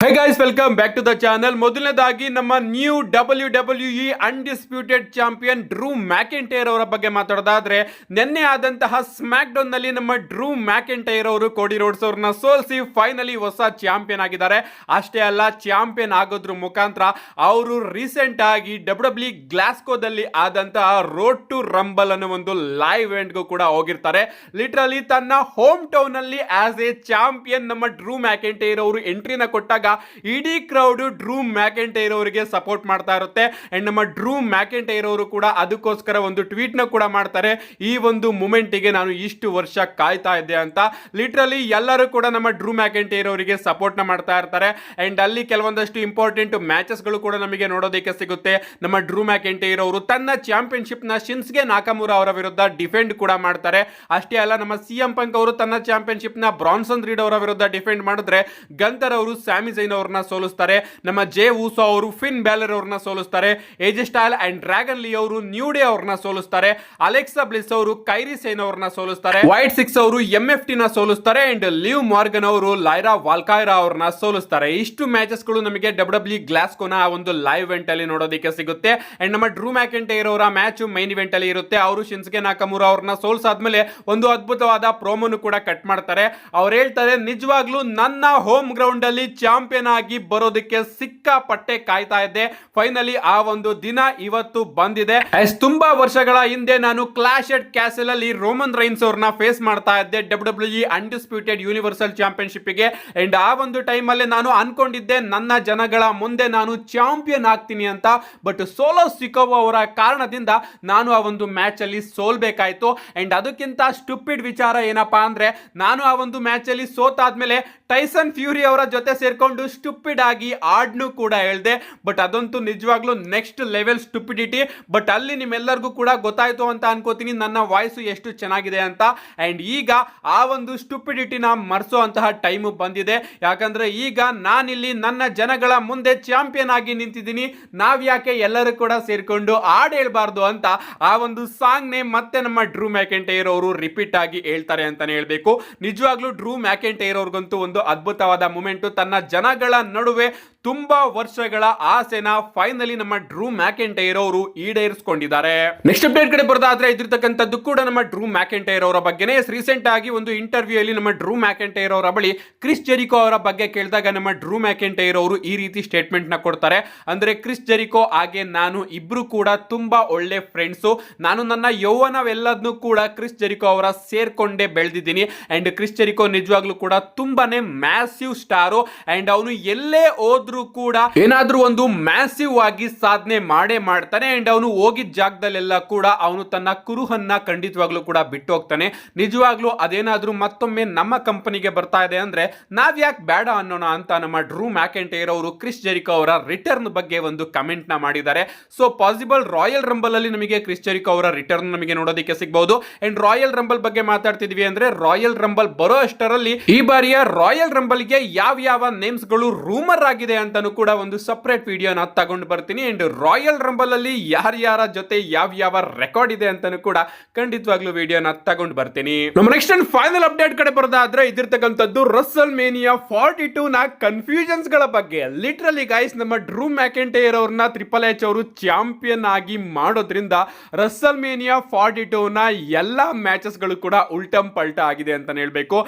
High guys, welcome back to the channel. ಮೊದಲನೇದಾಗಿ ನಮ್ಮ new WWE undisputed champion Drew McIntyre ಅವರ ಬಗ್ಗೆ ಮಾತಾಡೋದಾದ್ರೆ, ನಿನ್ನೆ ಆದಂತಹ ಸ್ಮ್ಯಾಕ್ ಡೌನ್ ನಲ್ಲಿ ನಮ್ಮ ಡ್ರೂ ಮ್ಯಾಕೆಂಟೈರ್ ಅವರು ಕೋಡಿ ರೋಡ್ಸ್ ಅವ್ರನ್ನ ಸೋಲಿಸಿ ಫೈನಲಿ ಹೊಸ ಚಾಂಪಿಯನ್ ಆಗಿದ್ದಾರೆ. ಅಷ್ಟೇ ಅಲ್ಲ, ಚಾಂಪಿಯನ್ ಆಗೋದ್ರ ಮುಖಾಂತರ ಅವರು ರೀಸೆಂಟ್ ಆಗಿ WWE ಗ್ಲಾಸ್ಕೋದಲ್ಲಿ ಆದಂತಹ ರೋಡ್ ಟು ರಂಬಲ್ ಅನ್ನೋ ಒಂದು ಲೈವ್ ಇವೆಂಟ್ಗೂ ಕೂಡ ಹೋಗಿರ್ತಾರೆ. ಲಿಟರಲಿ ತನ್ನ ಹೋಮ್ ಟೌನ್ ಅಲ್ಲಿ ಆಸ್ ಎ ಚಾಂಪಿಯನ್ ನಮ್ಮ ಡ್ರೂ ಮ್ಯಾಕೆಂಟೈರ್ ಅವರು ಎಂಟ್ರಿನ ಕೊಟ್ಟಾಗ ಇಡೀ ಕ್ರೌಡ್ ಡ್ರೂ ಮ್ಯಾಕೆಂಟೈರ್ ಅವರಿಗೆ ಸಪೋರ್ಟ್ ಮಾಡ್ತಾ ಇರುತ್ತೆ. ಅಂಡ್ ನಮ್ಮ ಡ್ರೂ ಮ್ಯಾಕೆಂಟೈರ್ ಅವರು ಕೂಡ ಅದಕ್ಕೋಸ್ಕರ ಒಂದು ಟ್ವೀಟ್ ನ ಕೂಡ ಮಾಡ್ತಾರೆ, ಈ ಒಂದು ಮೂಮೆಂಟಿಗೆ ನಾನು ಇಷ್ಟು ವರ್ಷ ಕಾಯ್ತಾ ಇದ್ದೆ ಅಂತ. ಲಿಟರಲಿ ಎಲ್ಲರೂ ಕೂಡ ನಮ್ಮ ಡ್ರೂ ಮ್ಯಾಕೆಂಟೈರ್ ಅವರಿಗೆ ಸಪೋರ್ಟ್ ನ ಮಾಡ್ತಾ ಇರ್ತಾರೆ. ಅಂಡ್ ಅಲ್ಲಿ ಕೆಲವೊಂದಷ್ಟು ಇಂಪಾರ್ಟೆಂಟ್ ಮ್ಯಾಚಸ್ ಗಳು ಕೂಡ ನಮಗೆ ನೋಡೋದಕ್ಕೆ ಸಿಗುತ್ತೆ. ನಮ್ಮ ಡ್ರೂ ಮ್ಯಾಕೆಂಟೈರ್ ಅವರು ತನ್ನ ಚಾಂಪಿಯನ್ಶಿಪ್ ನ ಶಿನ್ಸ್ಗೆ ನಾಕಮುರಾ ಅವರ ವಿರುದ್ಧ ಡಿಫೆಂಡ್ ಕೂಡ ಮಾಡ್ತಾರೆ. ಅಷ್ಟೇ ಅಲ್ಲ, ನಮ್ಮ ಸಿಎಂ ಪಂಕ್ ಅವರು ತನ್ನ ಚಾಂಪಿಯನ್ಶಿಪ್ ನ ಬ್ರಾನ್ಸನ್ ರೀಡ್ ಅವರ ವಿರುದ್ಧ ಡಿಫೆಂಡ್ ಮಾಡಿದ್ರೆ, ಗಂತರ್ ಅವರು ಸ್ಯಾಮಿ ಝೈನ್ ಅವ್ರನ್ನ ಸೋಲಿಸ್ತಾರೆ. ನಮ್ಮ ಜೇ ಊಸೋ ಅವರು ಫಿನ್ ಬ್ಯಾಲರ್ ಅವ್ರನ್ನ ಸೋಲಿಸ್ತಾರೆ. ಏಜೆ ಸ್ಟೈಲ್ ಅಂಡ್ ಡ್ರ್ಯಾಗನ್ ಲೀ ಅವರು ನ್ಯೂ ಡೇ ಅವ್ರನ್ನ ಸೋಲಿಸ್ತಾರೆ. ಅಲೆಕ್ಸಾ ಬ್ಲಿಸ್ ಅವರು ಕೈರಿ ಸೈನ್ ಅವ್ರನ್ನ ಸೋಲಿಸ್ತಾರೆ. ವೈಟ್ ಸಿಕ್ಸ್ ಅವರು MFT ನ ಸೋಲಿಸ್ತಾರೆ. ಅಂಡ್ ಲಿವ್ ಮಾರ್ಗನ್ ಅವರು ಲೈರಾ ವಾಲ್ಕೈರಾ ಅವ್ರನ್ನ ಸೋಲಿಸ್ತಾರೆ. ಇಷ್ಟು ಮ್ಯಾಚಸ್ ಗಳು ನಮಗೆ WWE ಗ್ಲಾಸ್ಕೋನ ಒಂದು ಲೈವ್ ಇವೆಂಟ್ ಅಲ್ಲಿ ನೋಡೋದಕ್ಕೆ ಸಿಗುತ್ತೆ. ಅಂಡ್ ನಮ್ಮ ಡ್ರೂ ಮ್ಯಾಕೆಂಟೈರ್ ಅವರ ಮ್ಯಾಚ್ ಮೈನ್ ಇವೆಂಟ್ ಅಲ್ಲಿ ಇರುತ್ತೆ. ಅವರು ಶಿನ್ಸ್ಗೆ ನಾಕಮುರಾ ಅವ್ರನ್ನ ಸೋಲ್ಸಾದ್ಮೇಲೆ ಒಂದು ಅದ್ಭುತವಾದ ಪ್ರೋಮೋನು ಕೂಡ ಕಟ್ ಮಾಡ್ತಾರೆ. ಅವ್ರು ಹೇಳ್ತಾರೆ, ನಿಜವಾಗ್ಲೂ ನನ್ನ ಹೋಮ್ ಗ್ರೌಂಡ್ ಅಲ್ಲಿ ಚಾಂಪಿಯನ್ ಆಗಿ ಬರೋದಕ್ಕೆ ಸಿಕ್ಕಾಪಟ್ಟೆ ಕಾಯ್ತಾ ಇದ್ದೆ. ಫೈನಲಿ ಆ ಒಂದು ದಿನ ಇವತ್ತು ಬಂದಿದೆ. ತುಂಬಾ ವರ್ಷಗಳ ಹಿಂದೆ ನಾನು ಕ್ಲಾಶ್ ಎಟ್ ಕ್ಯಾಸಲ್ ಅಲ್ಲಿ ರೋಮನ್ ರೈನ್ಸ್ ಅವ್ರನ್ನ ಫೇಸ್ ಮಾಡ್ತಾ ಇದ್ದೆ WWE ಅನ್ಡಿಸ್ಪ್ಯೂಟೆಡ್ ಯೂನಿವರ್ಸಲ್ ಚಾಂಪಿಯನ್ಶಿಪ್ ಗೆ. ಅಂಡ್ ಆ ಒಂದು ಟೈಮ್ ಅಲ್ಲಿ ನಾನು ಅನ್ಕೊಂಡಿದ್ದೆ ನನ್ನ ಜನಗಳ ಮುಂದೆ ನಾನು ಚಾಂಪಿಯನ್ ಆಗ್ತೀನಿ ಅಂತ. ಬಟ್ ಸೋಲೋ ಸಿಕೋವಾ ಅವರ ಕಾರಣದಿಂದ ನಾನು ಆ ಒಂದು ಮ್ಯಾಚ್ ಅಲ್ಲಿ ಸೋಲ್ಬೇಕಾಯ್ತು. ಅಂಡ್ ಅದಕ್ಕಿಂತ ಸ್ಟುಪಿಡ್ ವಿಚಾರ ಏನಪ್ಪಾ ಅಂದ್ರೆ, ನಾನು ಆ ಒಂದು ಮ್ಯಾಚ್ ಅಲ್ಲಿ ಸೋತಾದ್ಮೇಲೆ ಟೈಸನ್ ಫ್ಯೂರಿ ಅವರ ಜೊತೆ ಸೇರ್ಕೊಂಡು ಸ್ಟುಪಿಡ್ ಆಗಿ ಆಡ್ನು ಕೂಡ ಹೇಳ್ದೆ. ಬಟ್ ಅದಂತೂ ನಿಜವಾಗ್ಲೂ ನೆಕ್ಸ್ಟ್ ಲೆವೆಲ್ ಸ್ಟುಪಿಡಿಟಿ. ಬಟ್ ಅಲ್ಲಿ ನಿಮ್ಮೆಲ್ಲರಿಗೂ ಕೂಡ ಗೊತ್ತಾಯ್ತು ಅಂತ ಅನ್ಕೋತೀನಿ ನನ್ನ ವಾಯ್ಸ್ ಎಷ್ಟು ಚೆನ್ನಾಗಿದೆ ಅಂತ. ಅಂಡ್ ಈಗ ಆ ಒಂದು ಸ್ಟುಪಿಡಿಟಿನ ಮರ್ಸೋ ಅಂತಹ ಟೈಮ್ ಬಂದಿದೆ. ಯಾಕಂದ್ರೆ ಈಗ ನಾನಿಲ್ಲಿ ನನ್ನ ಜನಗಳ ಮುಂದೆ ಚಾಂಪಿಯನ್ ಆಗಿ ನಿಂತಿದ್ದೀನಿ, ನಾವ್ ಯಾಕೆ ಎಲ್ಲರೂ ಕೂಡ ಸೇರ್ಕೊಂಡು ಆಡ್ ಹೇಳ್ಬಾರ್ದು ಅಂತ ಆ ಒಂದು ಸಾಂಗ್ ನೇ ಮತ್ತೆ ನಮ್ಮ ಡ್ರೂ ಮ್ಯಾಕೆಂಟೈರ್ ಅವರು ರಿಪೀಟ್ ಆಗಿ ಹೇಳ್ತಾರೆ ಅಂತಾನೆ ಹೇಳ್ಬೇಕು. ನಿಜವಾಗ್ಲೂ ಡ್ರೂ ಮ್ಯಾಕೆಂಟೈರ್ ಅವ್ರಿಗಂತೂ ಒಂದು ಅದ್ಭುತವಾದ ಮೂಮೆಂಟ್. ತನ್ನ ಜನಗಳ ನಡುವೆ ತುಂಬಾ ವರ್ಷಗಳ ಆಸೆನ ಫೈನಲಿ ನಮ್ಮ ಡ್ರೂ ಮ್ಯಾಕೆಂಟೈರ್ ಅವರು ಈಡೇರಿಸಿಕೊಂಡಿದ್ದಾರೆ. ನೆಕ್ಸ್ಟ್ ಅಪ್ಡೇಟ್ ಕಡೆ ಬರೋದಾದ್ರೆ, ಇದ್ದಿರ್ತಕ್ಕಂಥದ್ದು ಕೂಡ ನಮ್ಮ ಡ್ರೂ ಮ್ಯಾಕೆಂಟೈರ್ ಅವರ ಬಗ್ಗೆನೇ. ರೀಸೆಂಟ್ ಆಗಿ ಒಂದು ಇಂಟರ್ವ್ಯೂ ಅಲ್ಲಿ ನಮ್ಮ ಡ್ರೂ ಮ್ಯಾಕೆಂಟೈರ್ ಅವರ ಬಳಿ ಕ್ರಿಸ್ ಜೆರಿಕೋ ಅವರ ಬಗ್ಗೆ ಕೇಳಿದಾಗ ನಮ್ಮ ಡ್ರೂ ಮ್ಯಾಕೆಂಟೈರ್ ಅವರು ಈ ರೀತಿ ಸ್ಟೇಟ್ಮೆಂಟ್ ನ ಕೊಡ್ತಾರೆ. ಅಂದ್ರೆ ಕ್ರಿಸ್ ಜೆರಿಕೋ ಹಾಗೆ ನಾನು ಇಬ್ರು ಕೂಡ ತುಂಬಾ ಒಳ್ಳೆ ಫ್ರೆಂಡ್ಸು. ನಾನು ನನ್ನ ಯೌವನವೆಲ್ಲದನ್ನು ಕೂಡ ಕ್ರಿಸ್ ಜೆರಿಕೋ ಅವರ ಸೇರ್ಕೊಂಡೇ ಬೆಳೆದಿದ್ದೀನಿ. ಅಂಡ್ ಕ್ರಿಸ್ ಜೆರಿಕೋ ನಿಜವಾಗ್ಲೂ ಕೂಡ ತುಂಬಾನೇ ಮ್ಯಾಸಿವ್ ಸ್ಟಾರು. ಅಂಡ್ ಅವನು ಎಲ್ಲೇ ಹೋದ್ರು ಕೂಡ ಏನಾದ್ರೂ ಒಂದು ಮ್ಯಾಸಿವ್ ಆಗಿ ಸಾಧನೆ ಮಾಡೇ ಮಾಡ್ತಾನೆ. ಅಂಡ್ ಅವನು ಹೋಗಿದ್ದ ಜಾಗದಲ್ಲೆಲ್ಲ ಕೂಡ ಅವನು ತನ್ನ ಕುರುಹನ್ನ ಖಂಡಿತವಾಗ್ಲೂ ಕೂಡ ಬಿಟ್ಟು ಹೋಗ್ತಾನೆ. ನಿಜವಾಗ್ಲೂ ಅದೇನಾದ್ರೂ ಮತ್ತೊಮ್ಮೆ ನಮ್ಮ ಕಂಪನಿಗೆ ಬರ್ತಾ ಇದೆ ಅಂದ್ರೆ ನಾವ್ ಯಾಕೆ ಬೇಡ ಅನ್ನೋಣ ಅಂತ ನಮ್ಮ ಡ್ರೂ ಮ್ಯಾಕೆಂಟೈರ್ ಅವರು ಕ್ರಿಸ್ ಜೆರಿಕೋ ಅವರ ರಿಟರ್ನ್ ಬಗ್ಗೆ ಒಂದು ಕಮೆಂಟ್ ನ ಮಾಡಿದ್ದಾರೆ. ಸೊ ಪಾಸಿಬಲ್ ರಾಯಲ್ ರಂಬಲ್ ಅಲ್ಲಿ ನಮಗೆ ಕ್ರಿಸ್ ಜೆರಿಕೋ ಅವರ ರಿಟರ್ನ್ ನಮಗೆ ನೋಡೋದಕ್ಕೆ ಸಿಗಬಹುದು. ಅಂಡ್ ರಾಯಲ್ ರಂಬಲ್ ಬಗ್ಗೆ ಮಾತಾಡ್ತಿದ್ವಿ ಅಂದ್ರೆ, ರಾಯಲ್ ರಂಬಲ್ ಬರೋ ಅಷ್ಟರಲ್ಲಿ ಈ ಬಾರಿಯ ರಾಯಲ್ ರಂಬಲ್ ಗೆ ಯಾವ ನೇಮ್ಸ್ ಗಳು ರೂಮರ್ ಆಗಿದೆ ಅಂತಾನು ಕೂಡ ಒಂದು ಸಪರೇಟ್ ವಿಡಿಯೋನ ತಗೊಂಡು ಬರ್ತೀನಿ. ಅಂಡ್ ರಾಯಲ್ ರಂಬಲ್ ಅಲ್ಲಿ ಯಾರ್ಯಾರ ಜೊತೆ ಯಾವ ರೆಕಾರ್ಡ್ ಇದೆ ಅಂತಾನು ಕೂಡ ಖಂಡಿತವಾಗ್ಲೂ ವಿಡಿಯೋನ ತಗೊಂಡು ಬರ್ತೀನಿ. ನಮ್ಮ ನೆಕ್ಸ್ಟ್ ಅಂಡ್ ಫೈನಲ್ ಅಪ್ಡೇಟ್ ಕಡೆ ಬರೋದಾದ್ರೆ, ಇದಿರ್ತಕ್ಕಂಥದ್ದು ರಸಲ್ ಮೇನಿಯಾ 42 ನ ಕನ್ಫ್ಯೂಷನ್ಸ್ ಗಳ ಬಗ್ಗೆ. ಲಿಟರಲಿ ಗೈಸ್, ನಮ್ಮ ಡ್ರೂ ಮ್ಯಾಕೆಂಟೈರ್ ಅವ್ರನ್ನ ಟ್ರಿಪಲ್ ಎಚ್ ಅವರು ಚಾಂಪಿಯನ್ ಆಗಿ ಮಾಡೋದ್ರಿಂದ ರಸಲ್ ಮೇನಿಯಾ 42 ನ ಎಲ್ಲಾ ಮ್ಯಾಚಸ್ ಗಳು ಕೂಡ ಉಲ್ಟಂ ಪಲ್ಟ ಆಗಿದೆ ಅಂತ ಹೇಳ್ಬೇಕು.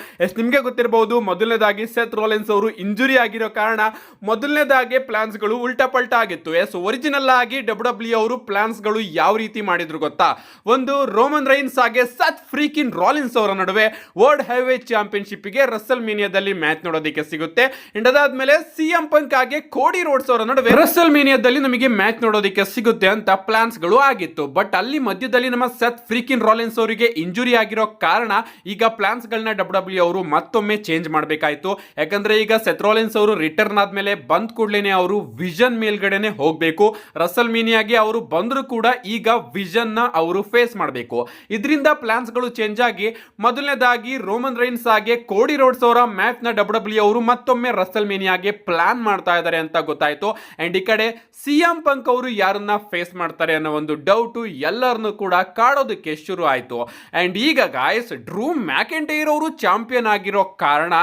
ನಿಮ್ಗೆ ಗೊತ್ತಿರಬಹುದು, ಮೊದಲನೇದಾಗಿ ಸೆತ್ ರೋಲೆನ್ಸ್ ಅವರು ಇಂಜುರಿ ಆಗಿರೋ ಕಾರಣ ಮೊದಲನೇದಾಗಿ ಪ್ಲಾನ್ಸ್ ಗಳು ಉಲ್ಟಾ ಪಲ್ಟಾ ಆಗಿತ್ತು. ಒರಿಜಿನಲ್ ಆಗಿ WWE ಅವರು ಪ್ಲಾನ್ಸ್ ಗಳು ಯಾವ ರೀತಿ ಮಾಡಿದ್ರು ಗೊತ್ತಾ? ಒಂದು ರೋಮನ್ ರೈನ್ಸ್ ಹಾಗೆ ಸತ್ ಫ್ರೀಕಿನ್ ರಾಲಿನ್ಸ್ ಅವರ ನಡುವೆ ವರ್ಲ್ಡ್ ಹೆವಿ ಚಾಂಪಿಯನ್ಶಿಪ್ ಗೆ ರಸಲ್ ಮೇನಿಯಾದಲ್ಲಿ ಮ್ಯಾಚ್ ನೋಡೋದಕ್ಕೆ ಸಿಗುತ್ತೆ. ಅಂಡ್ ಅದಾದ್ಮೇಲೆ ಸಿಎಂ ಪಂಕ್ ಹಾಗೆ ಕೋಡಿ ರೋಡ್ಸ್ ಅವರ ನಡುವೆ ರಸಲ್ ಮೇನಿಯಾದಲ್ಲಿ ನಮಗೆ ಮ್ಯಾಚ್ ನೋಡೋದಕ್ಕೆ ಸಿಗುತ್ತೆ ಅಂತ ಪ್ಲಾನ್ಸ್ ಗಳು ಆಗಿತ್ತು. ಬಟ್ ಅಲ್ಲಿ ಮಧ್ಯದಲ್ಲಿ ನಮ್ಮ ಸತ್ ಫ್ರೀಕಿನ್ ರಾಲಿನ್ಸ್ ಅವರಿಗೆ ಇಂಜುರಿ ಆಗಿರೋ ಕಾರಣ ಈಗ ಪ್ಲಾನ್ಸ್ ಗಳನ್ನ WWE ಅವರು ಮತ್ತೊಮ್ಮೆ ಚೇಂಜ್ ಮಾಡಬೇಕಾಯ್ತು. ಯಾಕಂದ್ರೆ ಈಗ ಸೆತ್ ರಾಲಿನ್ಸ್ ಅವರು ರಿಟರ್ನ್ ಆದ್ಮೇಲೆ ಬಂದ ಕೂಡಲೇ ಅವರು ವಿಷನ್ ಮೇಲ್ಗಡೆನೆ ಹೋಗಬೇಕು. ರಸಲ್ ಮೀನಿಯಾಗೆ ಅವರು ಬಂದರೂ ಕೂಡ ಈಗ ವಿಷನ್ ನ ಅವರು ಫೇಸ್ ಮಾಡಬೇಕು. ಇದರಿಂದ ಪ್ಲಾನ್ಸ್ ಗಳು ಚೇಂಜ್ ಆಗಿ ಮೊದಲನೇದಾಗಿ ರೋಮನ್ ರೈನ್ಸ್ ಆಗಿ ಕೋಡಿ ರೋಡ್ಸ್ ಅವರ ಮ್ಯಾಚ್ ನ ಡಬ್ಲ್ಯೂ ಅವರು ಮತ್ತೊಮ್ಮೆ ರಸಲ್ ಮೀನಿಯಾಗೆ ಪ್ಲಾನ್ ಮಾಡ್ತಾ ಇದ್ದಾರೆ ಅಂತ ಗೊತ್ತಾಯ್ತು. ಅಂಡ್ ಈ ಕಡೆ ಸಿಎಂ ಪಂಕ್ ಅವರು ಯಾರನ್ನ ಫೇಸ್ ಮಾಡ್ತಾರೆ ಅನ್ನೋ ಒಂದು ಡೌಟ್ ಎಲ್ಲರನ್ನು ಕೂಡ ಕಾಡೋದಕ್ಕೆ ಶುರು ಆಯ್ತು. ಅಂಡ್ ಈಗ ಗಾಯ್ಸ್ ಡ್ರೂ ಮ್ಯಾಕೆಂಟೈರ್ ಅವರು ಚಾಂಪಿಯನ್ ಆಗಿರೋ ಕಾರಣ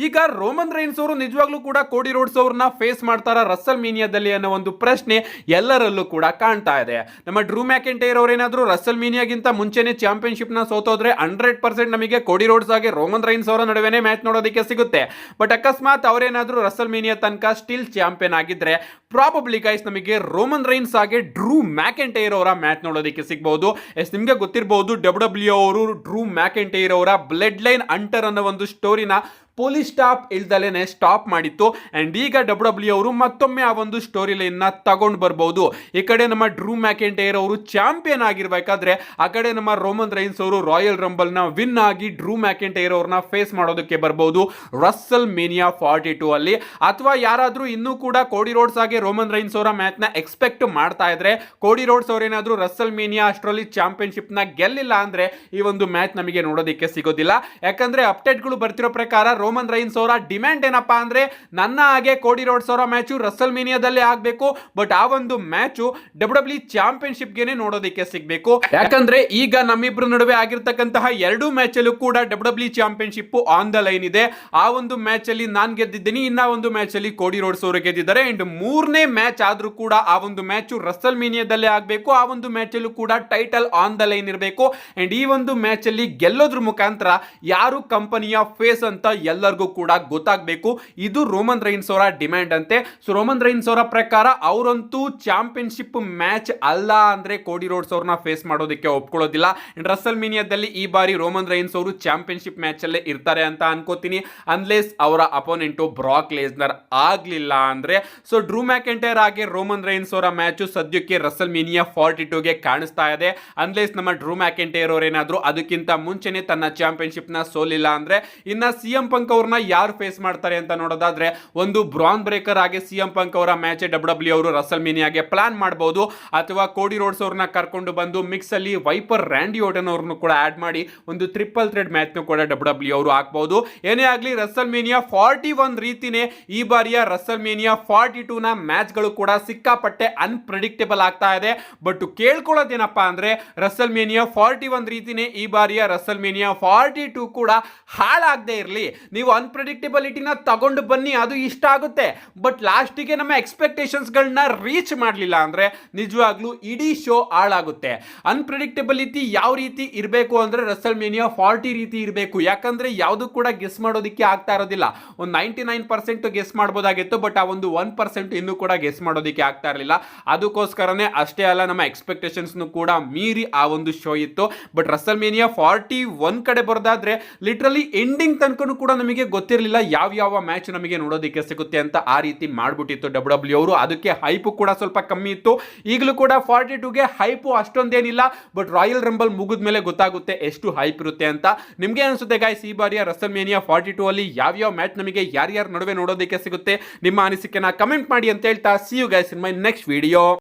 ಈಗ ರೋಮನ್ ರೈನ್ಸ್ ಅವರು ನಿಜವಾಗ್ಲೂ ಕೂಡ ಕೋಡಿ ರೋಡ್ಸ್ ಅವ್ರನ್ನ ಫೇಸ್ ಮಾಡ್ತಾರ ರಸಲ್ ಮೀನಿಯಾದಲ್ಲಿ ಅನ್ನೋ ಒಂದು ಪ್ರಶ್ನೆ ಎಲ್ಲರಲ್ಲೂ ಕೂಡ ಕಾಣ್ತಾ ಇದೆ. ನಮ್ಮ ಡ್ರೂ ಮ್ಯಾಕೆಂಟೈರ್ ಅವರೇನಾದ್ರೂ ರಸಲ್ ಮೀನಿಯಾಗಿಂತ ಮುಂಚೆನೆ ಚಾಂಪಿಯನ್ಶಿಪ್ ನ ಸೋತೋದ್ರೆ 100% ನಮಗೆ ಕೋಡಿ ರೋಡ್ಸ್ ಆಗಿ ರೋಮನ್ ರೈನ್ಸ್ ಅವರ ನಡುವೆನೆ ಮ್ಯಾಚ್ ನೋಡೋದಕ್ಕೆ ಸಿಗುತ್ತೆ. ಬಟ್ ಅಕಸ್ಮಾತ್ ಅವರೇನಾದ್ರೂ ರಸಲ್ ಮೀನಿಯಾ ತನಕ ಸ್ಟಿಲ್ ಚಾಂಪಿಯನ್ ಆಗಿದ್ರೆ ಪ್ರಾಬಬ್ಲಿ ಗೈಸ್ ನಮಗೆ ರೋಮನ್ ರೈನ್ಸ್ ಆಗಿ ಡ್ರೂ ಮ್ಯಾಕೆಂಟೈರ್ ಅವರ ಮ್ಯಾಚ್ ನೋಡೋದಕ್ಕೆ ಸಿಗಬಹುದು. ನಿಮಗೆ ಗೊತ್ತಿರಬಹುದು ಡಬ್ಲ್ಯೂ ಅವರು ಡ್ರೂ ಮ್ಯಾಕೆಂಟೈರ್ ಅವರ ಬ್ಲಡ್ ಲೈನ್ ಅಂಟರ್ ಅನ್ನೋ ಒಂದು ಸ್ಟೋರಿನ ಪೊಲೀಸ್ ಸ್ಟಾಪ್ ಇಲ್ದಲೇನೆ ಸ್ಟಾಪ್ ಮಾಡಿತ್ತು. ಅಂಡ್ ಈಗ ಡಬ್ಲ್ಯೂ ಅವರು ಮತ್ತೊಮ್ಮೆ ಆ ಒಂದು ಸ್ಟೋರಿ ಲೈನ್ ನ ತಗೊಂಡು ಬರಬಹುದು. ಈ ಕಡೆ ನಮ್ಮ ಡ್ರೂ ಮ್ಯಾಕೆಂಟೈರ್ ಅವರು ಚಾಂಪಿಯನ್ ಆಗಿರ್ಬೇಕಾದ್ರೆ ಆ ಕಡೆ ನಮ್ಮ ರೋಮನ್ ರೈನ್ಸ್ ಅವರು ರಾಯಲ್ ರಂಬಲ್ ನ ವಿನ್ ಆಗಿ ಡ್ರೂ ಮ್ಯಾಕೆಂಟೈರ್ ಅವ್ರನ್ನ ಫೇಸ್ ಮಾಡೋದಕ್ಕೆ ಬರಬಹುದು ರಸಲ್ ಮೇನಿಯಾ 42 ಅಲ್ಲಿ. ಅಥವಾ ಯಾರಾದ್ರೂ ಇನ್ನೂ ಕೂಡ ಕೋಡಿ ರೋಡ್ಸ್ ಆಗಿ ರೋಮನ್ ರೈನ್ಸ್ ಅವರ ಮ್ಯಾಚ್ ನ ಎಕ್ಸ್ಪೆಕ್ಟ್ ಮಾಡ್ತಾ ಇದ್ರೆ ಕೋಡಿ ರೋಡ್ಸ್ ಅವರೇನಾದ್ರೂ ರಸಲ್ ಮೇನಿಯಾ ಅಷ್ಟರಲ್ಲಿ ಚಾಂಪಿಯನ್ಶಿಪ್ ನ ಗೆಲ್ಲಿಲ್ಲ ಅಂದ್ರೆ ಈ ಒಂದು ಮ್ಯಾಚ್ ನಮಗೆ ನೋಡೋದಕ್ಕೆ ಸಿಗೋದಿಲ್ಲ. ಯಾಕಂದ್ರೆ ಅಪ್ಡೇಟ್ ಗಳು ಬರ್ತಿರೋ ಪ್ರಕಾರ ರೋಮನ್ ರೈನ್ಸ್ ಅವರ ಡಿಮ್ಯಾಂಡ್ ಏನಪ್ಪಾ ಅಂದ್ರೆ ನನ್ನ ಹಾಗೆ ಕೋಡಿ ರೋಡ್ಸ್ ಅವರ ಮ್ಯಾಚ್ ರಸಲ್ ಮೀನಿಯಾದಲ್ಲಿ ಆಗಬೇಕು. ಬಟ್ ಆ ಒಂದು ಮ್ಯಾಚ್ ಡಬ್ಲ್ಯೂ ಚಾಂಪಿಯನ್ಶಿಪ್ ಗೆನೆ ನೋಡೋದಕ್ಕೆ ಸಿಗಬೇಕು. ಯಾಕಂದ್ರೆ ಈಗ ನಮ್ಮಿಬ್ರು ನಡುವೆ ಆಗಿರ್ತಕ್ಕಂತಹ ಎರಡು ಮ್ಯಾಚ್ ಅಲ್ಲೂ ಕೂಡ W championship on the line ಇದೆ. ಆ ಒಂದು ಮ್ಯಾಚ್ ಅಲ್ಲಿ ನಾನು ಗೆದ್ದಿದ್ದೀನಿ, ಇನ್ನ ಒಂದು ಮ್ಯಾಚ್ ಅಲ್ಲಿ ಕೋಡಿ ರೋಡ್ಸ್ ಅವರು ಗೆದ್ದಿದ್ದಾರೆ. ಅಂಡ್ ಮೂರನೇ ಮ್ಯಾಚ್ ಆದ್ರೂ ಕೂಡ ಆ ಒಂದು ಮ್ಯಾಚ್ ರಸಲ್ ಮೀನಿಯಾದಲ್ಲೇ ಆಗಬೇಕು. ಆ ಒಂದು ಮ್ಯಾಚ್ ಅಲ್ಲೂ ಕೂಡ ಟೈಟಲ್ ಆನ್ ದ ಲೈನ್ ಇರಬೇಕು. ಅಂಡ್ ಈ ಒಂದು ಮ್ಯಾಚ್ ಅಲ್ಲಿ ಗೆಲ್ಲೋದ್ರ ಮುಖಾಂತರ ಯಾರು ಕಂಪನಿಯ ಫೇಸ್ ಅಂತ ಎಲ್ಲರಿಗೂ ಕೂಡ ಗೊತ್ತಾಗಬೇಕು. ಇದು ರೋಮನ್ ರೈನ್ಸ್ ಅವರ ಡಿಮ್ಯಾಂಡ್ ಅಂತೆ. ಸೊ ರೋಮನ್ ರೈನ್ಸ್ ಅವರ ಪ್ರಕಾರ ಅವರಂತೂ ಚಾಂಪಿಯನ್ಶಿಪ್ ಮ್ಯಾಚ್ ಅಲ್ಲ ಅಂದ್ರೆ ಕೋಡಿ ರೋಡ್ಸ್ ಅವ್ರನ್ನ ಫೇಸ್ ಮಾಡೋದಕ್ಕೆ ಒಪ್ಕೊಳ್ಳೋದಿಲ್ಲ. ರಸಲ್ ಮೀನಿಯಾದಲ್ಲಿ ಈ ಬಾರಿ ರೋಮನ್ ರೈನ್ಸ್ ಅವರು ಚಾಂಪಿಯನ್ಶಿಪ್ ಮ್ಯಾಚ್ ಅಲ್ಲೇ ಇರ್ತಾರೆ ಅಂತ ಅನ್ಕೋತೀನಿ, ಅನ್ಲೆಸ್ ಅವರ ಅಪೋನೆಂಟ್ ಬ್ರಾಕ್ ಲೆಸ್ನರ್ ಆಗ್ಲಿಲ್ಲ ಅಂದ್ರೆ. ಸೊ ಡ್ರೂ ಮ್ಯಾಕೆಂಟೈರ್ ಆಗಿ ರೋಮನ್ ರೈನ್ಸ್ ಅವರ ಮ್ಯಾಚ್ ಸದ್ಯಕ್ಕೆ ರಸಲ್ ಮೀನಿಯಾ 42 ಗೆ ಕಾಣಿಸ್ತಾ ಇದೆ. ಅನ್ಲೆಸ್ ನಮ್ಮ ಡ್ರೂ ಮ್ಯಾಕೆಂಟೈರ್ ಅವರೇನಾದ್ರೂ ಅದಕ್ಕಿಂತ ಮುಂಚೆನೆ ತನ್ನ ಚಾಂಪಿಯನ್ಶಿಪ್ ನ ಸೋಲಿಲ್ಲ ಅಂದ್ರೆ ಇನ್ನ ಸಿಎಂ ಪಂಕ್ ಅವ್ರನ್ನ ಯಾರು ಫೇಸ್ ಮಾಡ್ತಾರೆ ಅಂತ ನೋಡೋದಾದ್ರೆ ಒಂದು ಬ್ರಾನ್ ಬ್ರೇಕರ್ ಆಗಿ ಸಿಎಂ ಪಂಕ್ ಅವರ ಮ್ಯಾಚ್ ಡಬ್ಲ್ಯೂ ಅವರು ರಸಲ್ ಮೀನಿಯಾಗೆ ಪ್ಲಾನ್ ಮಾಡಬಹುದು. ಅಥವಾ ಕೋಡಿ ರೋಡ್ಸ್ ಅವ್ರನ್ನ ಕರ್ಕೊಂಡು ಬಂದು ಮಿಕ್ಸ್ ಅಲ್ಲಿ ವೈಪರ್ ರ್ಯಾಂಡಿ ಓಟನ್ ಅವ್ರನ್ನು ಕೂಡ ಆಡ್ ಮಾಡಿ ಒಂದು ಟ್ರಿಪಲ್ ಥ್ರೆಡ್ ಮ್ಯಾಚ್ ಕೂಡ ಡಬ್ಲ್ಯೂ ಅವರು ಹಾಕಬಹುದು. ಏನೇ ಆಗಲಿ ರಸಲ್ ಮೀನಿಯಾ 41 ರೀತಿನೇ ಈ ಬಾರಿಯ ರಸಲ್ ಮೀನಿಯಾ 42 ನ ಮ್ಯಾಚ್ ಗಳು ಕೂಡ ಸಿಕ್ಕಾಪಟ್ಟೆ ಅನ್ಪ್ರೆಡಿಕ್ಟೇಬಲ್ ಆಗ್ತಾ ಇದೆ. ಬಟ್ ಕೇಳ್ಕೊಳ್ಳೋದೇನಪ್ಪಾ ಅಂದ್ರೆ ರಸಲ್ ಮೀನಿಯಾ 41 ರೀತಿನೇ ಈ ಬಾರಿಯ ರಸಲ್ ಮೀನಿಯಾ 42 ಕೂಡ ಹಾಳಾಗದೆ ಇರಲಿ. ನೀವು ಅನ್ಪ್ರೆಡಿಕ್ಟಬಿಲಿಟಿನ ತಗೊಂಡು ಬನ್ನಿ, ಅದು ಇಷ್ಟ ಆಗುತ್ತೆ. ಬಟ್ ಲಾಸ್ಟಿಗೆ ನಮ್ಮ ಎಕ್ಸ್ಪೆಕ್ಟೇಷನ್ಸ್ ಗಳನ್ನ ರೀಚ್ ಮಾಡಲಿಲ್ಲ ಅಂದ್ರೆ ನಿಜವಾಗ್ಲೂ ಇಡೀ ಶೋ ಹಾಳಾಗುತ್ತೆ. ಅನ್ಪ್ರೆಡಿಕ್ಟಬಿಲಿಟಿ ಯಾವ ರೀತಿ ಇರಬೇಕು ಅಂದ್ರೆ ರಸಲ್ ಮೇನಿಯಾ 40 ರೀತಿ ಇರಬೇಕು. ಯಾಕಂದ್ರೆ ಯಾವುದು ಕೂಡ ಗೆಸ್ ಮಾಡೋದಕ್ಕೆ ಆಗ್ತಾ ಇರೋದಿಲ್ಲ. ಒಂದು 99% ಗೆಸ್ ಮಾಡಬಹುದಾಗಿತ್ತು, ಬಟ್ ಆ ಒಂದು 1% ಇನ್ನೂ ಕೂಡ ಗೆಸ್ ಮಾಡೋದಕ್ಕೆ ಆಗ್ತಾ ಇರಲಿಲ್ಲ. ಅದಕ್ಕೋಸ್ಕರನೇ ಅಷ್ಟೇ ಅಲ್ಲ ನಮ್ಮ ಎಕ್ಸ್ಪೆಕ್ಟೇಷನ್ಸ್ ಕೂಡ ಮೀರಿ ಆ ಒಂದು ಶೋ ಇತ್ತು. ಬಟ್ ರಸಲ್ ಮೇನಿಯಾ 41 ಕಡೆ ಬರೋದಾದ್ರೆ ಲಿಟರಲಿ ಎಂಡಿಂಗ್ ತನಕ ಕೂಡ ನಮಗೆ ಗೊತ್ತಿರಲಿಲ್ಲ ಯಾವ ಮ್ಯಾಚ್ ನಮಗೆ ನೋಡೋದಕ್ಕೆ ಸಿಗುತ್ತೆ ಅಂತ. ಆ ರೀತಿ ಮಾಡ್ಬಿಟ್ಟಿತ್ತು ಡಬ್ಲ್ಯೂ ಅವರು. ಅದಕ್ಕೆ ಹೈಪ್ ಕೂಡ ಸ್ವಲ್ಪ ಕಮ್ಮಿ ಇತ್ತು. ಈಗಲೂ ಕೂಡ 42 ಗೆ ಹೈಪ್ ಅಷ್ಟೊಂದೇನಿಲ್ಲ. ಬಟ್ ರಾಯಲ್ ರಂಬಲ್ ಮುಗಿದ ಮೇಲೆ ಗೊತ್ತಾಗುತ್ತೆ ಎಷ್ಟು ಹೈಪ್ ಇರುತ್ತೆ ಅಂತ. ನಿಮ್ಗೆ ಅನ್ಸುತ್ತೆ ಗೈಸ್ ಈ ಬಾರಿಯ ರಸಲ್ ಮೇನಿಯಾ 42 ಅಲ್ಲಿ ಯಾವ ಮ್ಯಾಚ್ ನಮಗೆ ಯಾರ್ಯಾರ ನಡುವೆ ನೋಡೋದಕ್ಕೆ ಸಿಗುತ್ತೆ? ನಿಮ್ಮ ಅನಿಸಿಕೆನ ಕಮೆಂಟ್ ಮಾಡಿ ಅಂತ ಹೇಳ್ತಾ see you guys in my next video.